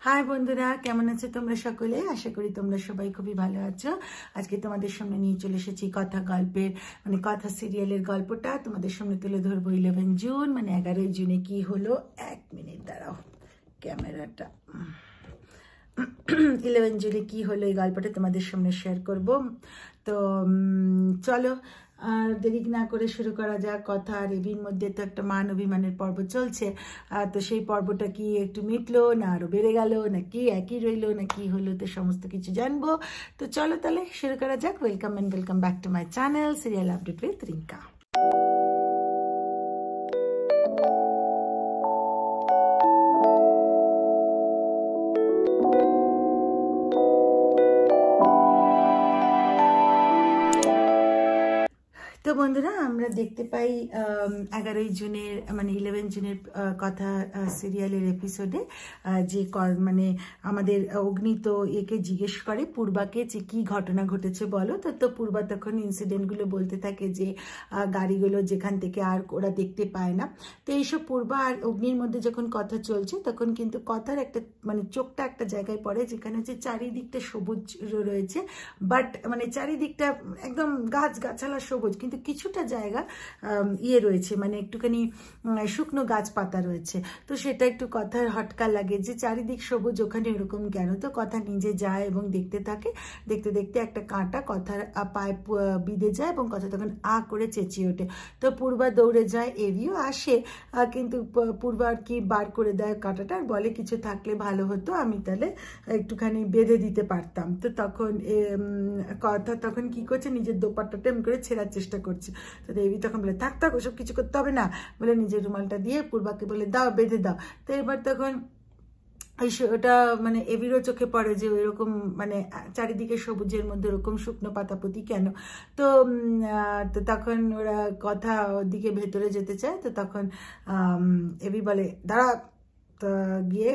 High বন্ধুরা, কেমন আছো তোমরা সকলে? আশা করি তোমরা সবাই খুবই ভালো আছো। আজকে তোমাদের সামনে নিয়ে চলে এসেছি কথা গল্পের কথা সিরিয়ালের গল্পটা তোমাদের সামনে তুলে ধরবো। 11 জুন 11 জুনে কি হলো। 1 মিনিট দাঁড়াও, ক্যামেরাটা। 11 জুনে কি হলো এই গল্পটা তোমাদের সামনে শেয়ার করব। তো চলো আর দেরি না করে শুরু করা যাক কথা। আর এবির মধ্যে তো একটা মান অভিমানের পর্ব চলছে। তো সেই পর্বটা কি একটু মিটলো না আরো বেড়ে গেল, না কি একই রইলো, না কি হলো, তো সমস্ত কিছু জানবো। তো চলো তাহলে শুরু করা যাক। Welcome and welcome back to my channel serial update with Rinka. তো বন্ধুরা, আমরা দেখতে পাই 11 জুনের 11 জুনের কথা সিরিয়ালের এপিসোডে যে আমাদের অগ্নি তো একে জিজ্ঞেস করে পূর্বাকে যে কি ঘটনা ঘটেছে বলো। তো পূর্বা তখন ইনসিডেন্টগুলো বলতে থাকে যে গাড়িগুলো যেখান থেকে আর ওরা দেখতে পায় না। তো এইসব পূর্বা আর অগ্নির মধ্যে যখন কথা চলছে তখন কিন্তু কথার একটা চোখটা একটা জায়গায় পড়ে যেখানে যে চারিদিকটা সবুজ রয়েছে, বাট চারিদিকটা একদম গাছগাছালা সবুজ, কিন্তু কিছুটা জায়গা রয়েছে একটুখানি শুকনো গাছপাতা রয়েছে। তো সেটা একটু কথার হটকা লাগে যে চারিদিক সবুজ, ওখানে এরকম কেন। তো কথা নিজে যায় এবং দেখতে থাকে। দেখতে দেখতে একটা কাঁটা কথার পায়ে বিঁধে যায় এবং কথা তখন করে চেঁচিয়ে ওঠে। তো পূর্বা দৌড়ে যায়, এরিও আসে, কিন্তু পূর্বা আর কি বার করে দেয় কাঁটাটা আর বলে কিছু থাকলে ভালো হতো, আমি তাহলে একটুখানি বেঁধে দিতে পারতাম। তো তখন কথা তখন কি করছে, নিজের দোপাট্টাটা এমন করে ছেঁড়ার চেষ্টা করছে। তো দেবী তখন বলে থাক থাক, ওসব কিছু করতে হবে না, বলে নিজের রুমালটা দিয়ে পূর্বাকে বলে দাও, বেঁধে দাও। তো এবার তখন ওটা এবিরও চোখে পড়ে যে এরকম চারিদিকে সবুজের মধ্যে ওরকম শুকনো পাতাপতি কেন। তো তখন ওরা কথা ওদিকে ভেতরে যেতে চায়। তো তখন এবি বলে দাঁড়া, তো গিয়ে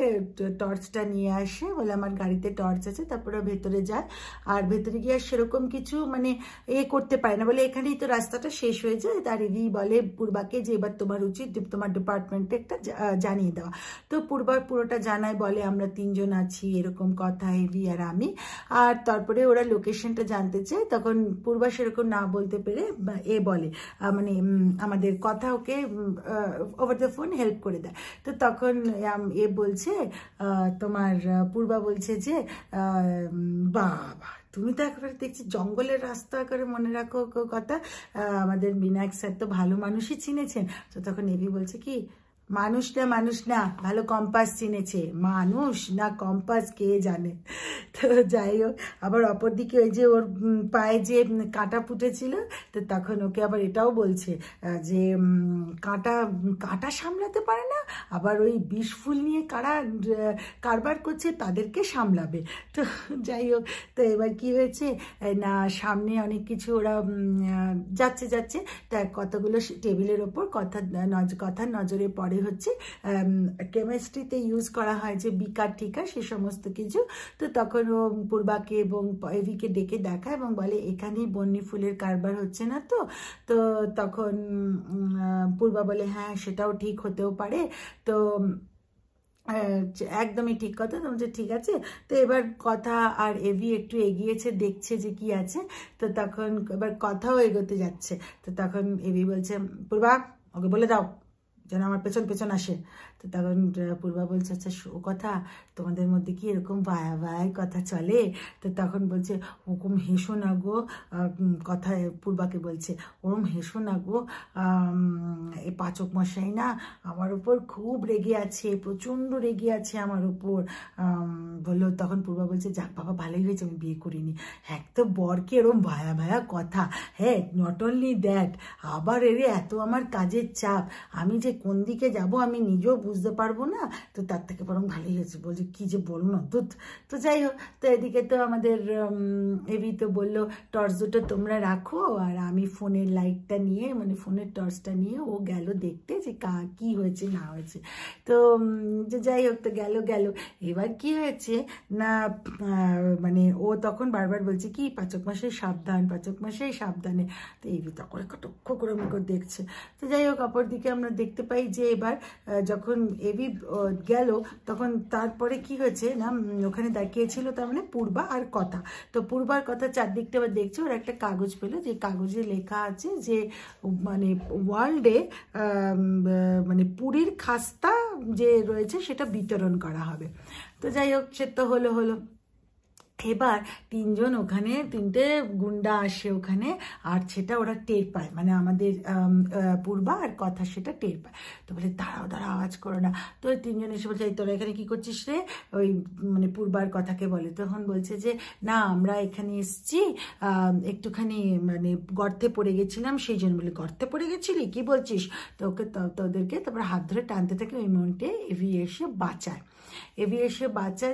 টর্চটা নিয়ে আসে, বলে আমার গাড়িতে টর্চ আছে। তারপরে ভেতরে যায়, আর ভেতরে গিয়ে সেরকম কিছু করতে পারে না, বলে এখানেই তো রাস্তাটা শেষ হয়ে যায়। তার এভি বলে পূর্বাকে যে এবার তোমার উচিত তোমার ডিপার্টমেন্টে একটা জানিয়ে দেওয়া। তো পূর্বা পুরোটা জানায়, বলে আমরা 3 জন আছি, এরকম কথা, এভি আর আমি। আর তারপরে ওরা লোকেশনটা জানতে চায়। তখন পূর্বা সেরকম না বলতে পেরে বলে আমাদের কথা ওকে ওভার দ্য ফোন হেল্প করে দেয়। তো তখন বলছে তোমার পূর্বা বলছে যে বাবা তুমি তো একেবারে দেখছি জঙ্গলের রাস্তা করে মনে রাখো কথা, আমাদের বিনায়ক স্যার তো ভালো মানুষই চিনেছেন। তো তখন এবি বলছে কি মানুষ না ভালো কম্পাস চিনেছে, মানুষ না কম্পাস কে জানে। তো যাই হোক, আবার অপরদিকে ওই যে ওর পায়ে যে কাঁটা ফুটেছিল, তো তখন ওকে আবার এটাও বলছে যে কাঁটা সামলাতে পারে না, আবার ওই বিষ ফুল নিয়ে কারবার করছে তাদেরকে সামলাবে। তো যাই হোক, তো এবার কি হয়েছে না, সামনে অনেক কিছু ওরা যাচ্ছে তা কতগুলো টেবিলের ওপর কথার নজরে পড়ে হচ্ছে কেমিস্ট্রিতে ইউজ করা হয় যে বিকার টিকা, সে সমস্ত কিছু। তো তখন ও পূর্বাকে এবং এভিকে ডেকে দেখা এবং বলে এখানেই বন্যি ফুলের কারবার হচ্ছে না তো। তো তখন পূর্বা বলে হ্যাঁ সেটাও ঠিক হতেও পারে। তো একদমই ঠিক কথা, যে ঠিক আছে। তো এবার কথা আর এভি একটু এগিয়েছে, দেখছে যে কি আছে। তো তখন এবার কথাও এগোতে যাচ্ছে। তো তখন এভি বলছে পূর্বা ওকে বলে দাও যেন আমার পেছন পেছন আসে। তো তখন পূর্বা বলছে আচ্ছা ও কথা, তোমাদের মধ্যে কি এরকম ভাই কথা চলে? তো তখন বলছে ওরকম হেসো না গো, কথা পূর্বাকে বলছে ওরম হেসো না গো, এই পাচক মশাই না আমার উপর খুব রেগে আছে, প্রচণ্ড রেগে আছে আমার উপর বললো। তখন পূর্বা বলছে যাক বাবা ভালোই হয়েছে আমি বিয়ে করিনি, এক তো বরকে এরম ভায়া কথা, হ্যাঁ নট অনলি দ্যাট, আবার এত আমার কাজের চাপ, আমি যে কোন দিকে যাব আমি নিজেও বুঝতে পারবো না। তো তার থেকে বরং ভালোই হয়েছে। বলছে কি যে বলো না দুধ। তো যাই হোক, তো এদিকে তো আমাদের এভি তো বললো টর্চ দুটো তোমরা রাখো, আর আমি ফোনের লাইটটা নিয়ে ফোনের টর্চটা নিয়ে ও গেল দেখতে যে কি হয়েছে না হয়েছে। তো যে যাই হোক, তো গেল। এবার কি হয়েছে না ও তখন বারবার বলছে কি পাচক মাসের সাবধানে। তো এভি তখন কটক্ষ করে দেখছে। তো যাই হোক, অপরদিকে আমরা দেখতে পাই যে এবার যখন এভি গেল তখন তারপরে কি হয়েছে না, ওখানে দেখিয়েছিল তার মানে পূর্বা আর কথা। তো পূর্বার কথা চারদিকটা আবার দেখছে, ওর একটা কাগজ পেলো, যে কাগজে লেখা আছে যে মানে ওয়ার্ল্ডে মানে পুরীর খাস্তা যে রয়েছে সেটা বিতরণ করা হবে। তো যাই হোক, সে তো হলো। এবার তিনজন ওখানে, তিনটে গুন্ডা আসে ওখানে, আর সেটা ওরা টের পায়, মানে আমাদের পূর্বা আর কথা সেটা টের পায়। তো বলে দাঁড়াও আওয়াজ করো না। তো ওই তিনজন এসে বলছে, তোরা এখানে কি করছিস রে? ওই মানে পূর্বার কথাকে বলে। তখন বলছে যে না, আমরা এখানে এসছি একটুখানি মানে গর্তে পড়ে গেছিলাম, সেই জন্য। বলে গর্তে পড়ে গেছিলি, কি বলছিস? তো ওকে তোদেরকে তারপর হাত ধরে টানতে থাকে, ওই মোমেন্টে এভি এসে বাঁচায়।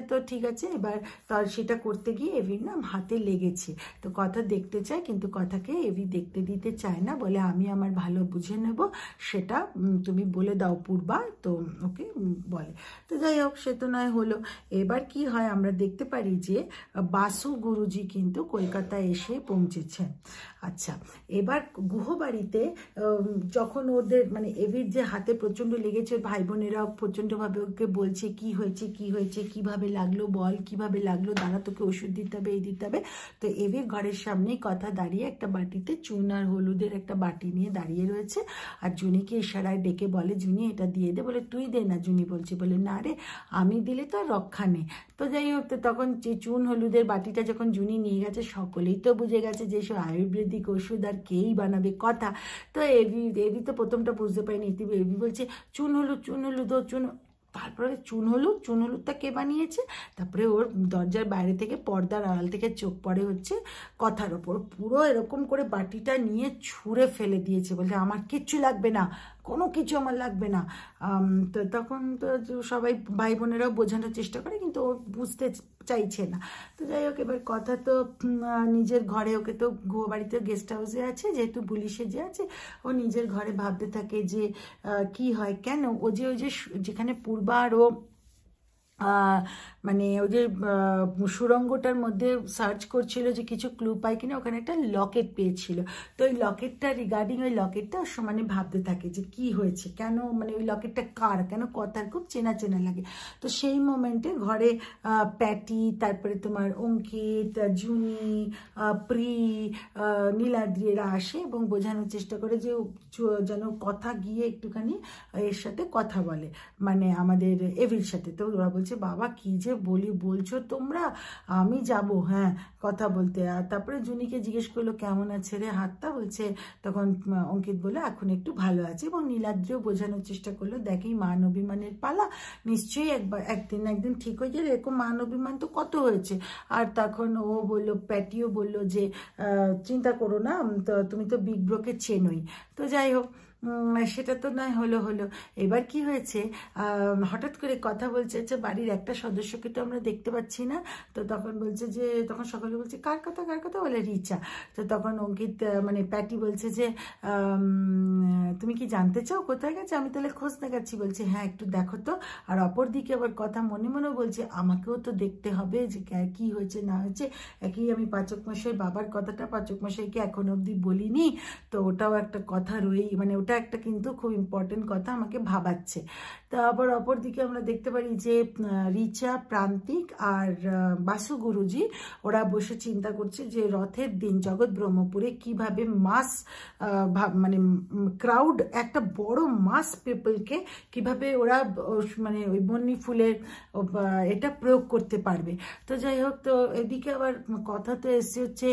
তো ঠিক আছে, এবার তার সেটা করতে গিয়ে এভির না হাতে লেগেছে। তো কথা দেখতে চায়, কিন্তু কথাকে এভি দেখতে দিতে চায় না, বলে আমি আমার ভালো বুঝে নেব, সেটা তুমি বলে দাও পূর্বা। তো ওকে বলে। তো যাই হোক, সে তো নয় হলো। এবার কি হয়, আমরা দেখতে পারি যে বাসু গুরুজি কিন্তু কলকাতায় এসে পৌঁছেছে। আচ্ছা, এবার গুহবাড়িতে যখন ওদের মানে এভির যে হাতে প্রচণ্ড লেগেছে, ভাই বোনেরাও প্রচণ্ডভাবে ওকে বলছে কি হয়েছে, কিভাবে লাগলো বল, কিভাবে লাগলো, দাঁড়া তোকে ওষুধ দিতে হবে, এই দিতে হবে। তো এভির ঘরের সামনেই কথা দাঁড়িয়ে একটা বাটিতে চুন আর হলুদের একটা বাটি নিয়ে দাঁড়িয়ে রয়েছে, আর জুনিকে ইশারায় ডেকে বলে, জুনি এটা দিয়ে দে। বলে তুই দে না, জুনি বলছে। বলে না রে, আমি দিলে তো রক্ষা নেই। তো যাই হোক, তো তখন যে চুন হলুদের বাটিটা যখন জুনি নিয়ে গেছে, সকলেই তো বুঝে গেছে যে সব আয়ুর্বেদিক ওষুধ আর কেই বানাবে কথা। তো এভি তো প্রথমটা বুঝতে পারিনি। এভি বলছে চুন হলুদ ও চুন। তারপরে চুন হলুদটা কে বানিয়েছে? তারপরে ওর দরজার বাইরে থেকে পর্দার আড়াল থেকে চোখ পড়ে হচ্ছে কথার ওপর, পুরো এরকম করে বাটিটা নিয়ে ছুঁড়ে ফেলে দিয়েছে। বলে আমার কিচ্ছু লাগবে না, কোনো কিছু আমার লাগবে না। তো তখন তো সবাই ভাই বোনেরাও বোঝানোর চেষ্টা করে, কিন্তু ও বুঝতে চাইছে না। তো যাই হোক, এবার কথা তো নিজের ঘরে, ওকে তো গুহবাড়িতে গেস্ট হাউসে আছে, যেহেতু পুলিশে যে আছে, ও নিজের ঘরে ভাবতে থাকে যে কি হয়, কেন ওই যে যেখানে পূর্বা আর ও মানে ওই যে সুড়ঙ্গটার মধ্যে সার্চ করছিল যে কিছু ক্লু পায় কিনা, ওখানে একটা লকেট পেয়েছিল। তো ওই লকেটটা রিগার্ডিং ওই লকেটটা সমানে ভাবতে থাকে যে কি হয়েছে, কেন মানে ওই লকেটটা কার, কেন কথার খুব চেনা লাগে। তো সেই মোমেন্টে ঘরে প্যাটি, তারপরে তোমার অঙ্কিত, জুনি, প্রি, নীলাদ্রি এরা আসে এবং বোঝানোর চেষ্টা করে যে যেন কথা গিয়ে একটুখানি এর সাথে কথা বলে, মানে আমাদের এভির সাথে। তো ওরা বলছে বাবা কি যে বলছো তোমরা, আমি যাব হ্যাঁ কথা বলতে। আর তারপরে জুনিকে জিজ্ঞেস করলো কেমন আছে রে হাতটা, বলছে তখন অঙ্কিত বলে এখন একটু ভালো আছে। এবং নীলাদ্রিও বোঝানোর চেষ্টা করলো দেখি মান অভিমানের পালা, নিশ্চয়ই একদিন ঠিক হয়ে যাবে, এরকম মান অভিমান তো কত হয়েছে। আর তখন ও বললো, প্যাটিও বললো যে চিন্তা করো না, তো তুমি তো বিগ ব্রোকে চেনোই। তো যাই হোক, সেটা তো নয় হলো। এবার কি হয়েছে, হঠাৎ করে কথা বলছে আচ্ছা বাড়ির একটা সদস্যকে তো আমরা দেখতে পাচ্ছি না। তো তখন বলছে যে, তখন সকলে বলছে কার কথা, বলে রিচা। তো তখন অঙ্কিত মানে প্যাটি বলছে যে তুমি কি জানতে চাও কোথায় গেছে, আমি তাহলে খোঁজ দেখাচ্ছি। বলছে হ্যাঁ একটু দেখো তো। আর অপরদিকে আবার কথা মনে বলছে আমাকেও তো দেখতে হবে যে কি হয়েছে না হয়েছে। একই আমি পাচক মশাই বাবার কথাটা পাচক মশাইকে এখন অবধি বলিনি, তো ওটাও একটা কথা রয়েই, মানে ওটা একটা কিন্তু খুব ইম্পর্টেন্ট কথা আমাকে ভাবাচ্ছে। তা আবার অপরদিকে আমরা দেখতে পারি যে রিচা, প্রান্তিক আর বাসু গুরুজি ওরা বসে চিন্তা করছে যে রথের দিন জগৎ ব্রহ্মপুরে কিভাবে মাস মানে ক্রাউড, একটা বড় মাস পিপলকে কিভাবে ওরা মানে ওই বন্যি ফুলের এটা প্রয়োগ করতে পারবে। তো যাই হোক, তো এদিকে আবার কথা তো এসছে হচ্ছে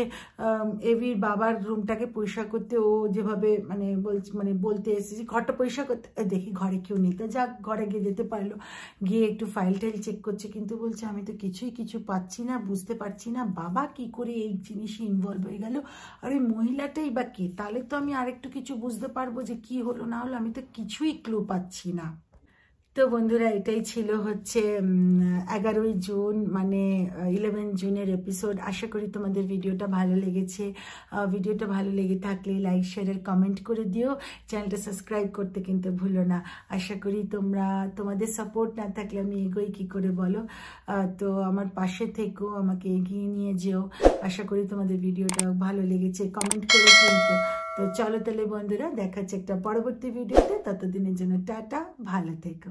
এভির বাবার রুমটাকে পরিষ্কার করতে, ও যেভাবে মানে বলতে এসেছে ঘরটা পরিষ্কার করতে, দেখি ঘরে কেউ নেই। তো যাক, ঘরে গিয়ে যেতে পারলো, গিয়ে একটু ফাইল টাইল চেক করছে, কিন্তু বলছে আমি তো কিছু পাচ্ছি না, বুঝতে পারছি না বাবা কি করে এই জিনিসে ইনভলভ হয়ে গেল, আর ওই মহিলাটাই বা কে, তাহলে তো আমি আরেকটু কিছু বুঝতে পারবো যে কি হলো না হলো, আমি তো কিছুই ক্লু পাচ্ছি না। তো বন্ধুরা, এটাই ছিল হচ্ছে 11ই জুন মানে 11 জুনের এপিসোড। আশা করি তোমাদের ভিডিওটা ভালো লেগেছে। ভিডিওটা ভালো লেগে থাকলে লাইক শেয়ার কমেন্ট করে দিও, চ্যানেলটা সাবস্ক্রাইব করতে কিন্তু ভুলো না। আশা করি তোমাদের সাপোর্ট না থাকলে আমি এগোই কি করে বলো। তো আমার পাশে থেকো, আমাকে এগিয়ে নিয়ে যেও। আশা করি তোমাদের ভিডিওটা ভালো লেগেছে, কমেন্ট করে কিন্তু তো চলো তাহলে বন্ধুরা, দেখা হচ্ছে একটা পরবর্তী ভিডিওতে। ততদিনের জন্য টাটা, ভালো থেকো।